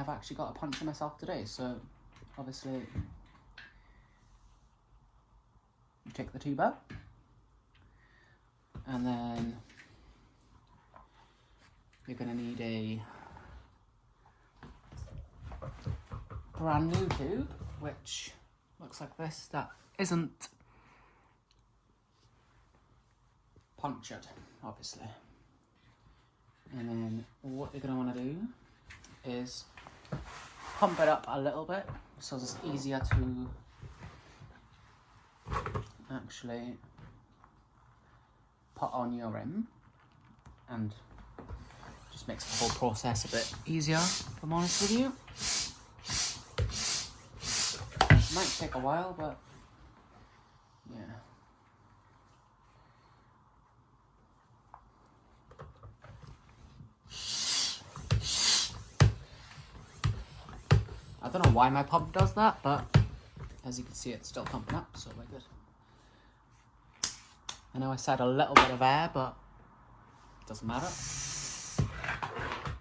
I've actually got a puncture myself today, so obviously you take the tube out, and then you're going to need a brand new tube, which looks like this, that isn't punctured, obviously. And then what you're going to want to do is pump it up a little bit so it's easier to actually put on your rim, and just makes the whole process a bit easier, if I'm honest with you. It might take a while, but yeah. I don't know why my pump does that, but as you can see, it's still pumping up, so we're good. I know I said a little bit of air, but it doesn't matter.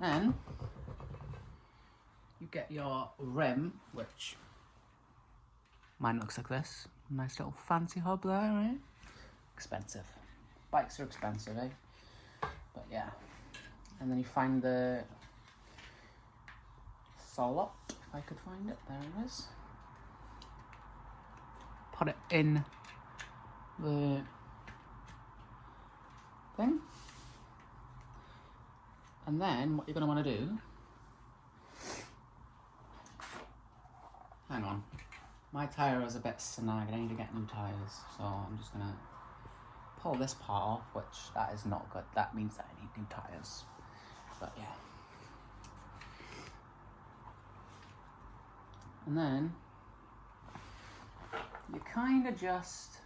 Then you get your rim, which mine looks like this. Nice little fancy hub there, right? Expensive. Bikes are expensive, eh? But yeah. And then you find the slot, if I could find it. There it is. Put it in the thing. And then what you're going to want to do... Hang on. My tyre is a bit snagged. I need to get new tyres. So I'm just going to pull this part off, which that is not good. That means that I need new tyres. But yeah. And then you kind of just...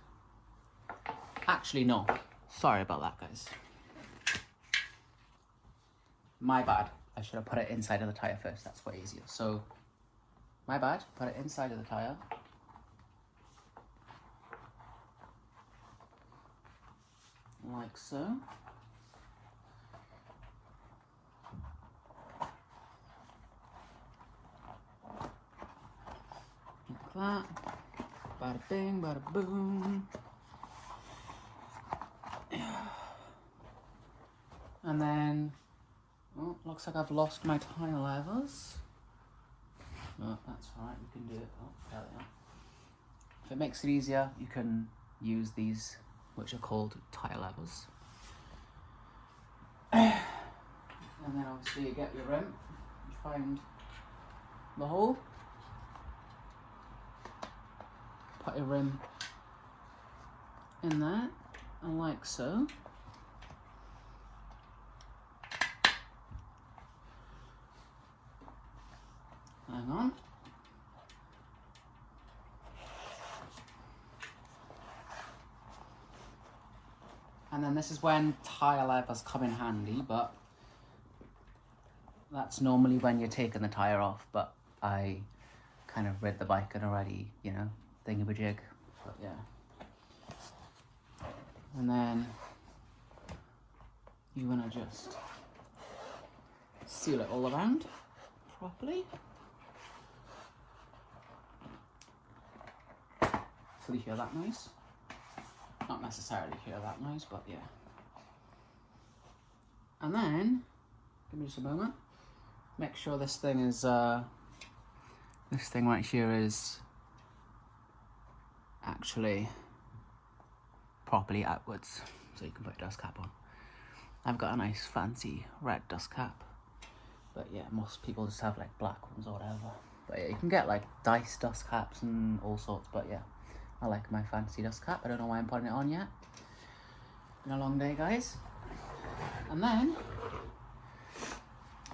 Actually, no. Sorry about that, guys. My bad. I should have put it inside of the tyre first. That's way easier. So, my bad. Put it inside of the tyre. Like so. Like that. Bada bing, bada boom. And then, oh, looks like I've lost my tyre levers. Oh, that's all right, we can do it. Oh, there they are. If it makes it easier, you can use these, which are called tyre levers. And then obviously you get your rim, you find the hole, put your rim in there, and like so. Hang on. And then this is when tyre levers come in handy, but that's normally when you're taking the tyre off, but I kind of rid the bike and already, you know, thingamajig, but yeah. And then you want to just seal it all around properly. So you hear that noise. Not necessarily hear that noise, but yeah. And then, give me just a moment. Make sure this thing is, this thing right here is actually properly outwards, so you can put a dust cap on. I've got a nice fancy red dust cap, but yeah, most people just have like black ones or whatever. But yeah, you can get like dice dust caps and all sorts, but yeah. I like my fancy dust cap. I don't know why I'm putting it on yet. Been a long day, guys. And then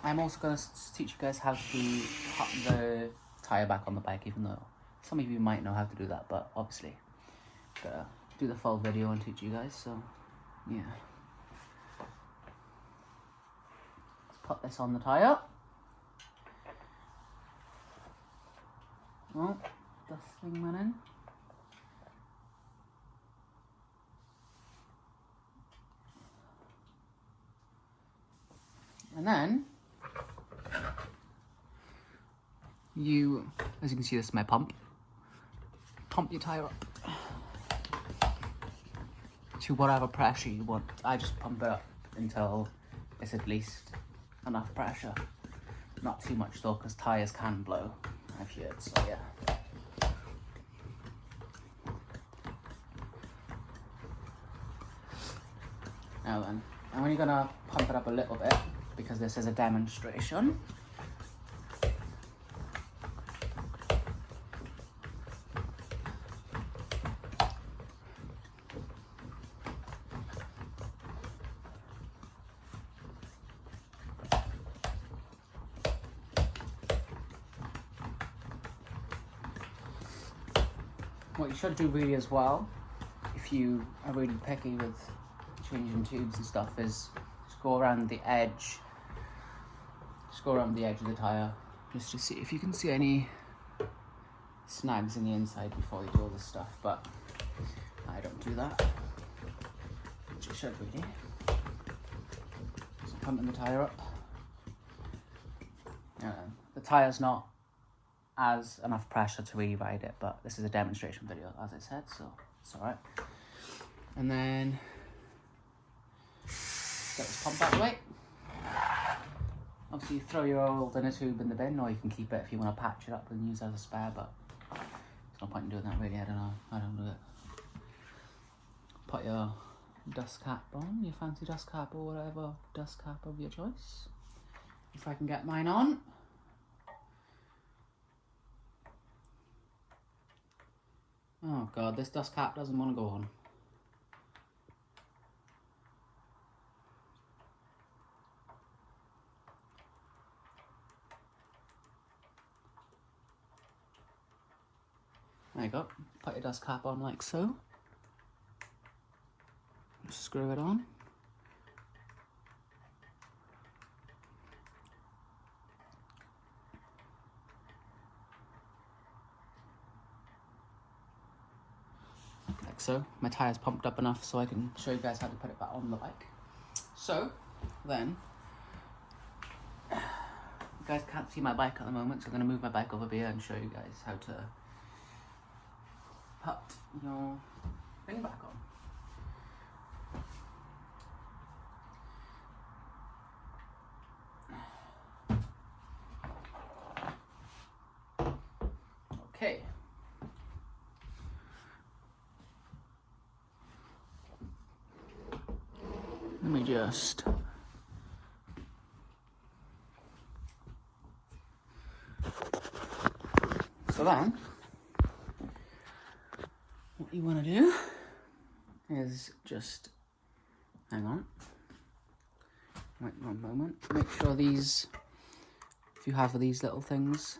I'm also going to teach you guys how to put the tyre back on the bike, even though some of you might know how to do that, but obviously gotta do the full video and teach you guys, so yeah. Let's put this on the tyre. Oh, this thing went in. And then you, as you can see, this is my pump. Pump your tire up to whatever pressure you want. I just pump it up until it's at least enough pressure. Not too much though, because tires can blow, I've heard, so yeah. Now then, I'm only gonna pump it up a little bit because this is a demonstration. What you should do really as well, if you are really picky with changing tubes and stuff, is just go around the edge. Just go around the edge of the tyre, just to see if you can see any snags in the inside before you do all this stuff, but I don't do that, which you should really. So pumping the tyre up. The tyre's not as enough pressure to really ride it, but this is a demonstration video, as I said, so it's alright. And then get this pump out of the way. Obviously you throw your old inner tube in the bin, or you can keep it if you want to patch it up and use it as a spare, but there's no point in doing that really. I don't do it. Put your dust cap on, your fancy dust cap or whatever dust cap of your choice. If I can get mine on. Oh god, this dust cap doesn't want to go on. There you go. Put your dust cap on like so. Just screw it on. Like so. My tyre's pumped up enough so I can show you guys how to put it back on the bike. So, then, you guys can't see my bike at the moment, so I'm going to move my bike over here and show you guys how to put your thing back on. Okay. Let me just... So then, what you want to do is just, hang on, wait 1 moment, make sure these, if you have these little things,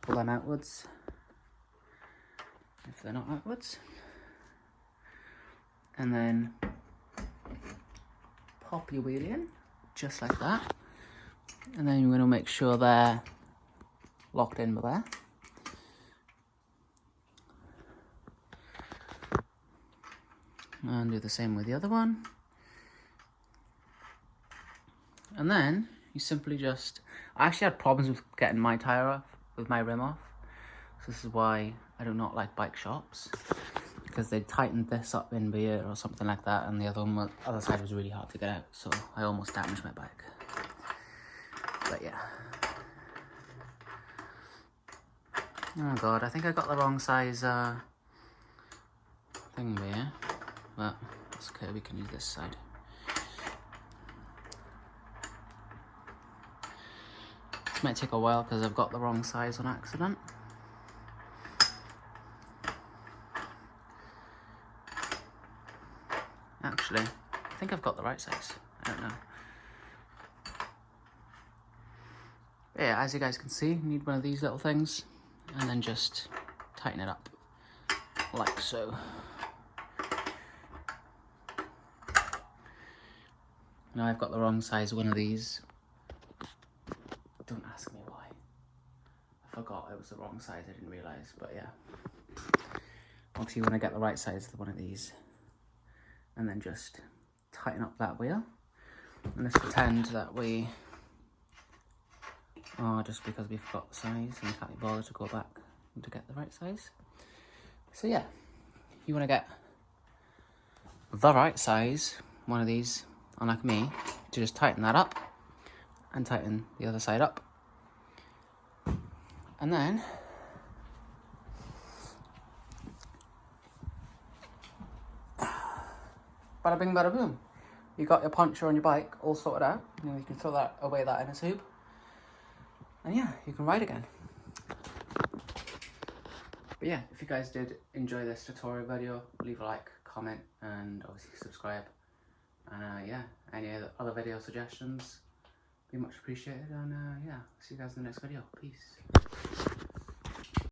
pull them outwards, if they're not outwards, and then pop your wheel in, just like that, and then you're going to make sure they're locked in there. And do the same with the other one. And then you simply just... I actually had problems with getting my tyre off, with my rim off. So this is why I do not like bike shops. Because they tightened this up in here or something like that, and the other side was really hard to get out. So I almost damaged my bike. But yeah. Oh god, I think I got the wrong size thing there, but it's okay, we can use this side. This might take a while because I've got the wrong size on accident. Actually, I think I've got the right size, I don't know. But yeah, as you guys can see, you need one of these little things. And then just tighten it up, like so. Now I've got the wrong size one of these. Don't ask me why. I forgot it was the wrong size, I didn't realise, but yeah. Obviously you want to get the right size of one of these. And then just tighten up that wheel. And let's pretend that we or just because we forgot the size and we can't be bothered to go back to get the right size. So yeah, if you want to get the right size, one of these, unlike me, to just tighten that up and tighten the other side up. And then bada bing bada boom. You got your puncture on your bike all sorted out. You know, you can throw that away that in a tube. And yeah, you can ride again. But yeah, if you guys did enjoy this tutorial video, leave a like, comment, and obviously subscribe. And yeah, any other video suggestions, be much appreciated. And yeah, see you guys in the next video. Peace.